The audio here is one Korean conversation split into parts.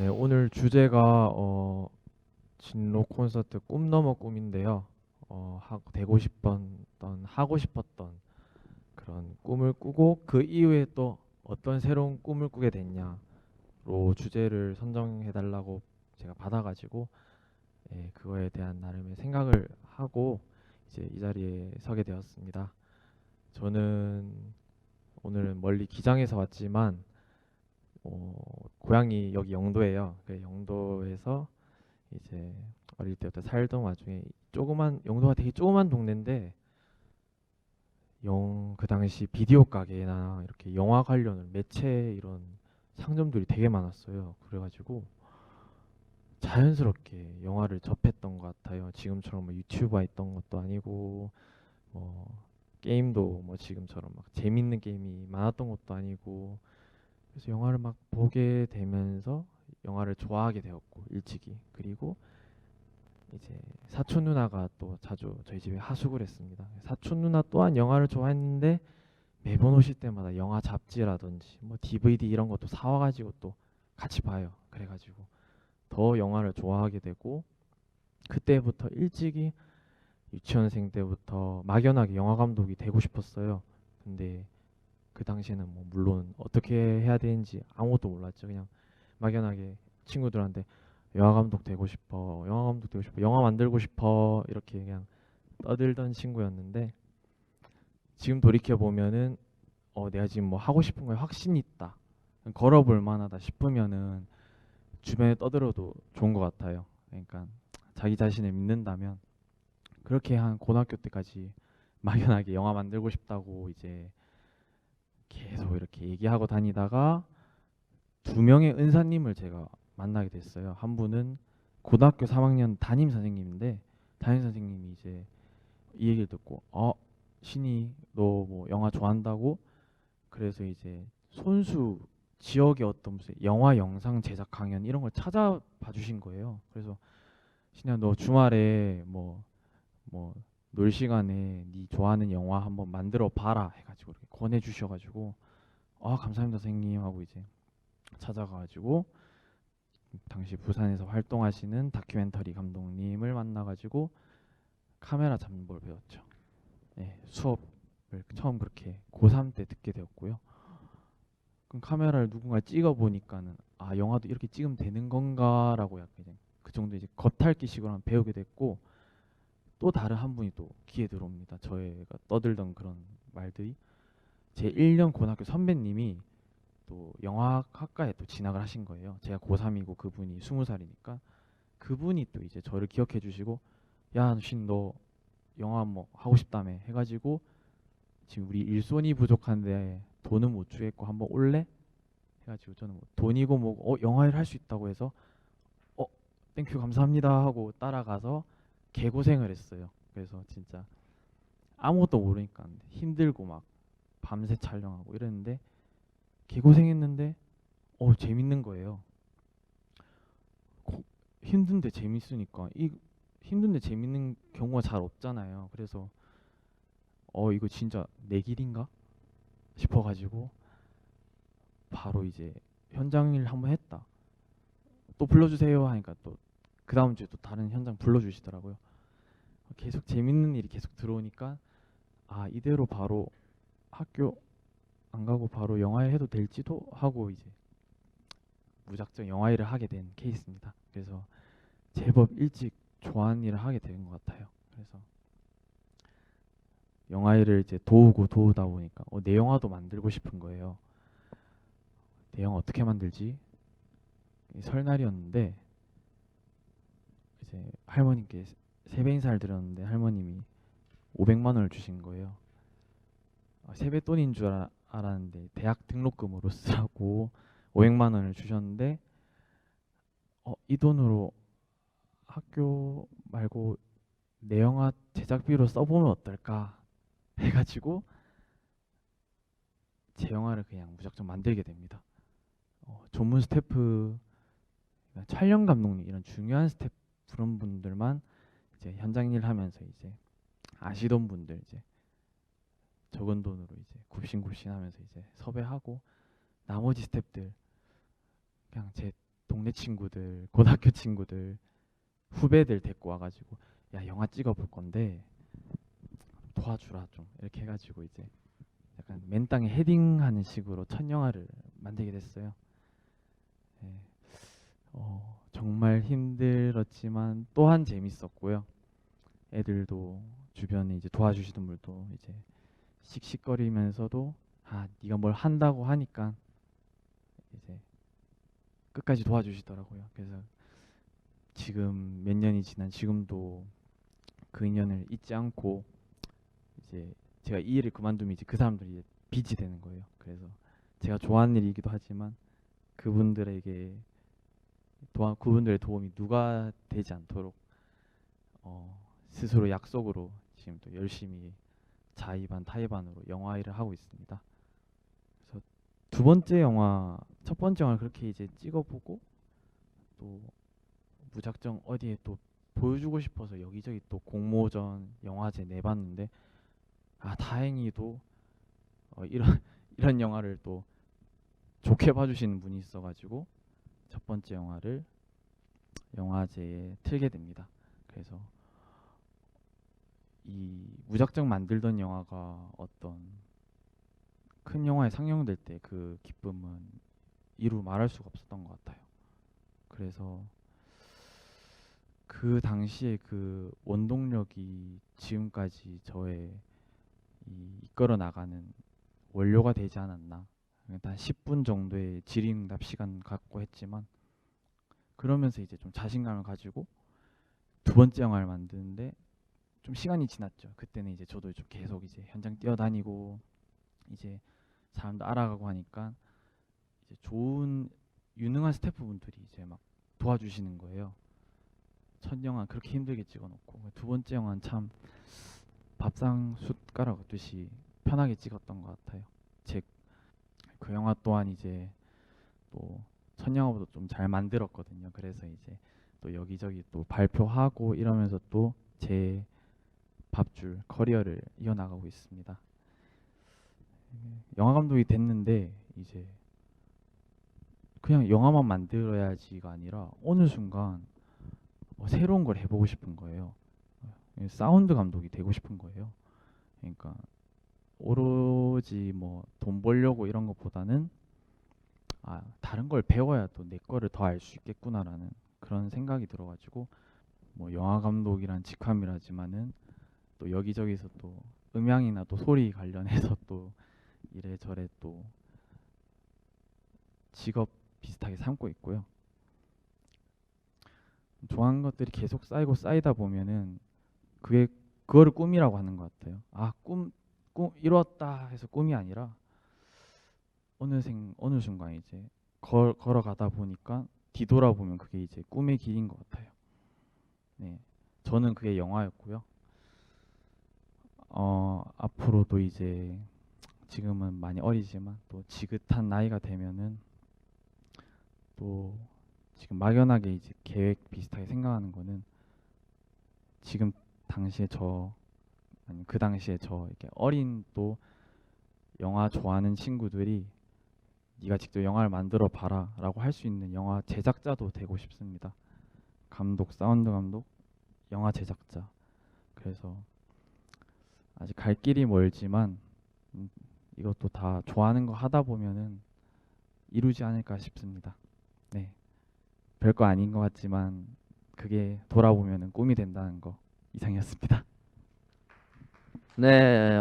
네, 오늘 주제가 진로 콘서트 꿈 넘어 꿈인데요. 되고 싶었던 하고 싶었던 그런 꿈을 꾸고 그 이후에 또 어떤 새로운 꿈을 꾸게 됐냐로 주제를 선정해 달라고 제가 받아가지고 그거에 대한 나름의 생각을 하고 이제 이 자리에 서게 되었습니다. 저는 오늘은 멀리 기장에서 왔지만 고향이 여기 영도예요. 그 영도에서 이제 어릴 때부터 살던 와중에 조그만 영도가 되게 조그만 동네인데 그 당시 비디오 가게나 이렇게 영화 관련 매체 이런 상점들이 되게 많았어요. 그래가지고 자연스럽게 영화를 접했던 것 같아요. 지금처럼 뭐 유튜브가 있던 것도 아니고 뭐 게임도 뭐 지금처럼 막 재밌는 게임이 많았던 것도 아니고 그래서 영화를 막 보게 되면서 영화를 좋아하게 되었고 일찍이 그리고 이제 사촌 누나가 또 자주 저희 집에 하숙을 했습니다. 사촌 누나 또한 영화를 좋아했는데 매번 오실 때마다 영화 잡지라든지 뭐 DVD 이런 것도 사와가지고 또 같이 봐요. 그래가지고 더 영화를 좋아하게 되고 그때부터 일찍이 유치원생 때부터 막연하게 영화 감독이 되고 싶었어요. 근데 그 당시에는 뭐 물론 어떻게 해야 되는지 아무것도 몰랐죠. 그냥 막연하게 친구들한테 영화 감독 되고 싶어, 영화 감독 되고 싶어, 영화 만들고 싶어 이렇게 그냥 떠들던 친구였는데 지금 돌이켜 보면은 내가 지금 뭐 하고 싶은 거에 확신이 있다, 걸어볼 만하다 싶으면은 주변에 떠들어도 좋은 것 같아요. 그러니까 자기 자신을 믿는다면 그렇게 한 고등학교 때까지 막연하게 영화 만들고 싶다고 이제 계속 이렇게 얘기하고 다니다가 두 명의 은사님을 제가 만나게 됐어요. 한 분은 고등학교 3학년 담임 선생님인데 담임 선생님이 이제 이 얘기를 듣고 신이 너 뭐 영화 좋아한다고 그래서 이제 손수 지역의 어떤 무슨 영화 영상 제작 강연 이런 걸 찾아봐 주신 거예요. 그래서 신이야 너 주말에 뭐 놀 시간에 네 좋아하는 영화 한번 만들어 봐라 해가지고 이렇게 권해 주셔가지고 감사합니다 선생님 하고 이제 찾아가가지고 당시 부산에서 활동하시는 다큐멘터리 감독님을 만나가지고 카메라 잡는 걸 배웠죠. 네, 수업을 처음 그렇게 고3 때 듣게 되었고요. 그럼 카메라를 누군가 찍어 보니까는 영화도 이렇게 찍으면 되는 건가라고 약간 이제 그 정도 이제 겉핥기식으로 한번 배우게 됐고 또 다른 한 분이 또 귀에 들어옵니다. 저희가 떠들던 그런 말들이 제 1년 고등학교 선배님이 또 영화학과에 또 진학을 하신 거예요. 제가 고3이고 그분이 20살이니까 그분이 또 이제 저를 기억해 주시고 야, 신 너 영화 뭐 하고 싶다며 해가지고 지금 우리 일손이 부족한데 돈은 못 주겠고 한번 올래? 해가지고 저는 뭐 돈이고 뭐고 영화 일 할 수 있다고 해서 어 땡큐 감사합니다 하고 따라가서 개고생을 했어요. 그래서 진짜 아무것도 모르니까 힘들고 막 밤새 촬영하고 이랬는데 개고생했는데 재밌는 거예요. 힘든데 재밌으니까 이 힘든데 재밌는 경우가 잘 없잖아요. 그래서 이거 진짜 내 길인가 싶어가지고 바로 이제 현장 일 한번 했다. 또 불러주세요 하니까 또 그 다음 주에 또 다른 현장 불러주시더라고요. 계속 재밌는 일이 계속 들어오니까 이대로 바로 학교 안 가고 바로 영화일 해도 될지도 하고 이제 무작정 영화 일을 하게 된 케이스입니다. 그래서 제법 일찍 좋아하는 일을 하게 된 것 같아요. 그래서 영화 일을 이제 도우다 보니까 내 영화도 만들고 싶은 거예요. 내 영화 어떻게 만들지? 설날이었는데 이제 할머님께 세배 인사를 드렸는데 할머님이 500만 원을 주신 거예요. 세뱃돈인 줄 알았는데 대학 등록금으로 쓰라고 500만 원을 주셨는데 이 돈으로 학교 말고 내 영화 제작비로 써보면 어떨까 해가지고 제 영화를 그냥 무작정 만들게 됩니다. 전문 스태프, 그러니까 촬영 감독님 이런 중요한 스태프 그런 분들만 이제 현장 일 하면서 이제 아시던 분들 이제 적은 돈으로 이제 굽신굽신하면서 이제 섭외하고 나머지 스태프들 그냥 제 동네 친구들, 고등학교 친구들, 후배들 데리고 와가지고 야 영화 찍어볼 건데 도와주라 좀 이렇게 해가지고 이제 약간 맨 땅에 헤딩하는 식으로 첫 영화를 만들게 됐어요. 예, 정말 힘들었지만 또한 재밌었고요. 애들도 주변에 이제 도와주시던 분들도 이제 씩씩거리면서도 아 네가 뭘 한다고 하니까 이제 끝까지 도와주시더라고요. 그래서 지금 몇 년이 지난 지금도 그 인연을 잊지 않고 이제 제가 이 일을 그만두면 이제 그 사람들이 이제 빚이 되는 거예요. 그래서 제가 좋아하는 일이기도 하지만 그분들에게 그분들의 도움이 누가 되지 않도록 스스로 약속으로 지금 또 열심히 자의반 타의반으로 영화 일을 하고 있습니다. 그래서 두 번째 영화, 첫 번째 영화를 그렇게 이제 찍어보고 또 무작정 어디에 또 보여주고 싶어서 여기저기 또 공모전, 영화제 내봤는데 아 다행히도 이런 이런 영화를 또 좋게 봐주시는 분이 있어가지고 첫 번째 영화를 영화제에 틀게 됩니다. 그래서 이 무작정 만들던 영화가 어떤 큰 영화에 상영될 때 그 기쁨은 이루 말할 수가 없었던 것 같아요. 그래서 그 당시에 그 원동력이 지금까지 저의 이끌어 나가는 원료가 되지 않았나. 일단 10분 정도의 질의응답 시간 갖고 했지만 그러면서 이제 좀 자신감을 가지고 두 번째 영화를 만드는데 좀 시간이 지났죠. 그때는 이제 저도 좀 계속 이제 현장 뛰어다니고 이제 사람도 알아가고 하니까 이제 좋은 유능한 스태프분들이 이제 막 도와주시는 거예요. 첫 영화 그렇게 힘들게 찍어놓고 두 번째 영화는 참 밥상 숟가락 얻듯이 편하게 찍었던 것 같아요. 그 영화 또한 이제 또 첫 영화보다 좀 잘 만들었거든요. 그래서 이제 또 여기저기 또 발표하고 이러면서 또 제 밥줄 커리어를 이어나가고 있습니다. 영화 감독이 됐는데 이제 그냥 영화만 만들어야지가 아니라 어느 순간 새로운 걸 해보고 싶은 거예요. 사운드 감독이 되고 싶은 거예요. 그러니까 오로지 뭐 돈 벌려고 이런 것보다는 다른 걸 배워야 또 내 거를 더 알 수 있겠구나라는 그런 생각이 들어가지고 뭐 영화 감독이란 직함이라지만은 또 여기저기서 또 음향이나 또 소리 관련해서 또 이래저래 또 직업 비슷하게 삼고 있고요. 좋아하는 것들이 계속 쌓이고 쌓이다 보면은 그거를 꿈이라고 하는 것 같아요. 꿈 이뤘다 해서 꿈이 아니라 어느 순간 이제 걸어가다 보니까 뒤돌아보면 그게 이제 꿈의 길인 것 같아요. 네, 저는 그게 영화였고요. 앞으로도 이제 지금은 많이 어리지만 또 지긋한 나이가 되면은 또 지금 막연하게 이제 계획 비슷하게 생각하는 거는 지금 당시에 아니 그 당시에 이렇게 어린 또 영화 좋아하는 친구들이 네가 직접 영화를 만들어 봐라 라고 할 수 있는 영화 제작자도 되고 싶습니다. 감독, 사운드 감독, 영화 제작자. 그래서 아직 갈 길이 멀지만 이것도 다 좋아하는 거 하다 보면은 이루지 않을까 싶습니다. 네, 별거 아닌 것 같지만 그게 돌아보면은 꿈이 된다는 거 이상이었습니다. 네,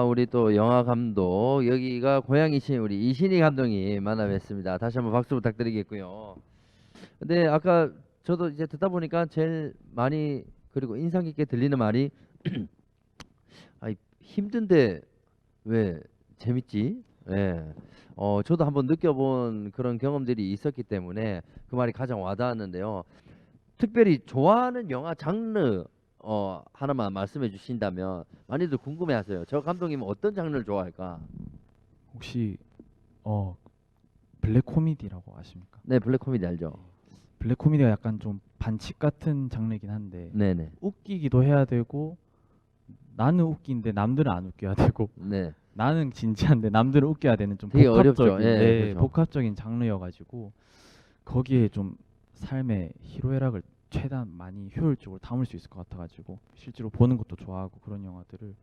우리 또 영화 감독 여기가 고향이신 우리 이신희 감독님 만나 뵙습니다. 다시 한번 박수 부탁드리겠고요. 근데 아까 저도 이제 듣다 보니까 제일 많이 그리고 인상 깊게 들리는 말이 힘든데 왜 재밌지? 예. 저도 한번 느껴본 그런 경험들이 있었기 때문에 그 말이 가장 와닿았는데요. 특별히 좋아하는 영화 장르 하나만 말씀해 주신다면 많이들 궁금해하세요. 저 감독님은 어떤 장르를 좋아할까? 혹시 블랙 코미디라고 아십니까? 네, 블랙 코미디 알죠? 블랙 코미디가 약간 좀 반칙 같은 장르이긴 한데 네네. 웃기기도 해야 되고 나는 웃긴데 남들은 안 웃겨야 되고 네. 나는 진지한데 남들은 웃겨야 되는 좀 되게 어렵죠. 예, 그렇죠. 복합적인 장르여가지고 거기에 좀 삶의 희로애락을 최대한 많이 효율적으로 담을 수 있을 것 같아가지고 실제로 보는 것도 좋아하고 그런 영화들을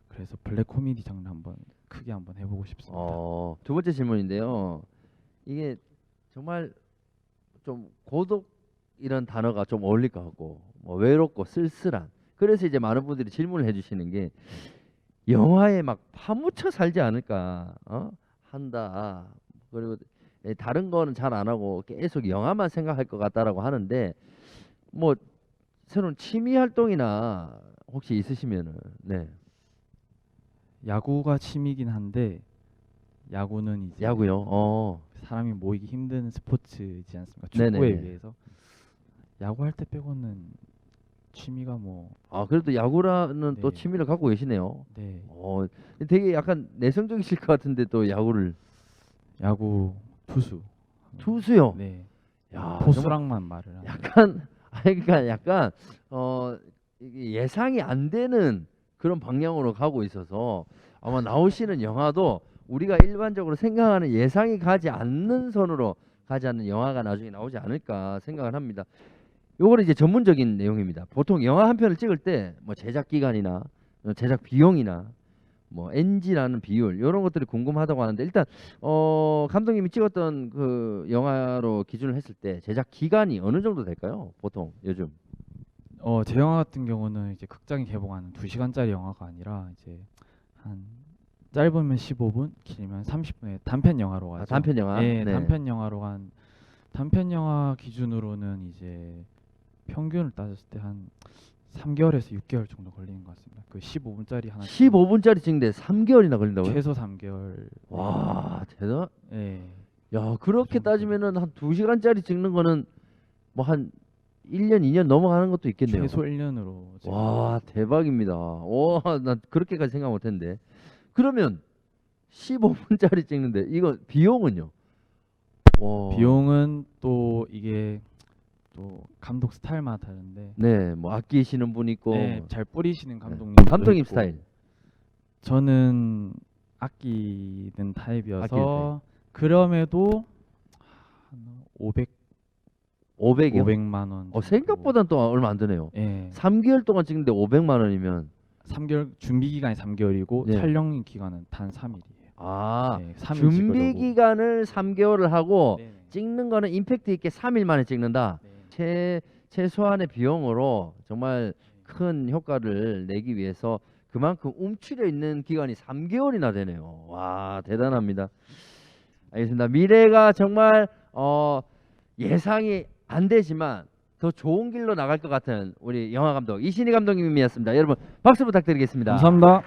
그래서 블랙 코미디 장르 한번 크게 한번 해보고 싶습니다. 두 번째 질문인데요. 이게 정말 좀 고독이란 단어가 좀 어울릴 것 같고 뭐 외롭고 쓸쓸한. 그래서 이제 많은 분들이 질문을 해주시는 게 영화에 막 파묻혀 살지 않을까 한다. 그리고 다른 거는 잘 안 하고 계속 영화만 생각할 것 같다라고 하는데 뭐 새로운 취미 활동이나 혹시 있으시면은 네. 야구가 취미긴 한데 야구는 이제 야구요. 사람이 모이기 힘든 스포츠이지 않습니까? 네네네. 축구에 비해서 야구할 때 빼고는 취미가 뭐 그래도 야구라는 또 네. 취미를 갖고 계시네요. 네, 되게 약간 내성적이실 것 같은데 또 야구를 야구 투수. 투수요. 네, 야, 포수랑만 말을 하는. 약간 그러니까 약간 이게 예상이 안 되는 그런 방향으로 가고 있어서 아마 나오시는 영화도 우리가 일반적으로 생각하는 예상이 가지 않는 선으로 가지 않는 영화가 나중에 나오지 않을까 생각을 합니다. 요거는 이제 전문적인 내용입니다. 보통 영화 한 편을 찍을 때 뭐 제작 기간이나 제작 비용이나 뭐 NG라는 비율 이런 것들이 궁금하다고 하는데 일단 감독님이 찍었던 그 영화로 기준을 했을 때 제작 기간이 어느 정도 될까요? 보통 요즘. 제 영화 같은 경우는 이제 극장에 개봉하는 2시간짜리 영화가 아니라 이제 한 짧으면 15분, 길면 30분의 단편 영화로 가죠. 단편 영화? 예, 네. 단편 영화로 간 단편 영화 기준으로는 이제 평균을 따졌을 때 한 3개월에서 6개월 정도 걸리는 것 같습니다. 그 15분짜리 하나 15분짜리 찍는데 3개월이나 걸린다고요? 최소 3개월. 와, 대단. 예. 야, 그렇게 그 정도 따지면은 한 2시간짜리 찍는 거는 뭐 한 1년, 2년 넘어가는 것도 있겠네요. 최소 1년으로. 와, 대박입니다. 와, 난 그렇게까지 생각 못 했는데. 그러면 15분짜리 찍는데 이거 비용은요? 와. 비용은 또 이게 또 감독 스타일마다 다른데 네, 뭐 아끼시는 분 있고. 네, 잘 뿌리시는 감독님. 감독님 스타일. 저는 아끼는 타입이어서 아끼는 그럼에도 한 500이요? 500만 원. 생각보다는 또 얼마 안 드네요. 예. 3개월 동안 찍는데 500만 원이면 3개월 준비 기간이 3개월이고 네. 촬영 기간은 단 3일이에요. 네, 3일 준비 찍으려고. 기간을 3개월을 하고 네네. 찍는 거는 임팩트 있게 3일 만에 찍는다. 네. 최소한의 비용으로 정말 큰 효과를 내기 위해서 그만큼 움츠려 있는 기간이 3개월이나 되네요. 와, 대단합니다. 알겠습니다. 미래가 정말 예상이 안 되지만 더 좋은 길로 나갈 것 같은 우리 영화 감독 이신희 감독님이었습니다. 여러분 박수 부탁드리겠습니다. 감사합니다.